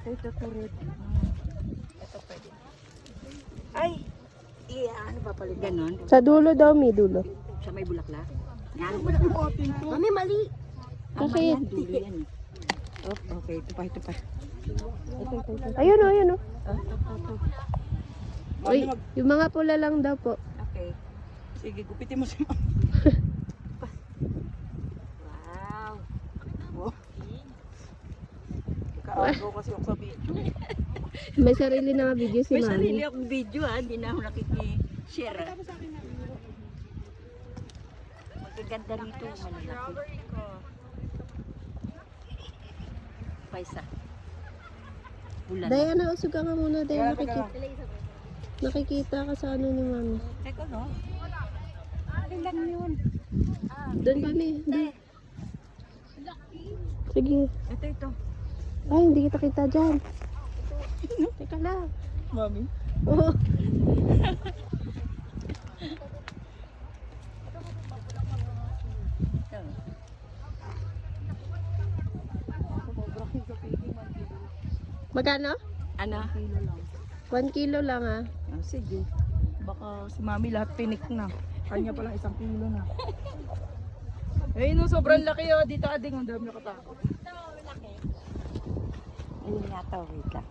Ito turid. Ito pwede. Ay! Ano ba pala? Ganon. Sa dulo daw, may dulo. Sa may bulaklak. Yan. Mami, mali. Bakit? Yan, dulo yan. Oh, okay. Ito pa, ito pa. Ayun o, ayun o. Oh, Uy, yung mga pula lang daw po. okay. Sige, gupitin mo si Mami. Wow. Wow. Kaago kasi ako sa video. May sarili na nga video si May sarili Mami. akong video hindi na ako nakiki-share. Magaganda rito, malalaki. Paisa. Bulan. Diana, usog ka nga muna. Diana, nakikita ka sa ano ni Mami. Teka, no? Alin lang yun. Doon kami. Doon. Sige. Ito. Ay, hindi kita kita dyan. Teka lang. Mami? Oo. Magkano? Ano? 1 kilo lang ah. Ah, sige. Baka si Mami lahat pinik na. Kanya pa lang 1 kilo na. Eh, no, sobrang laki oh. Dito ading, ang dami nakatakot. Ayun nga to, wait lang.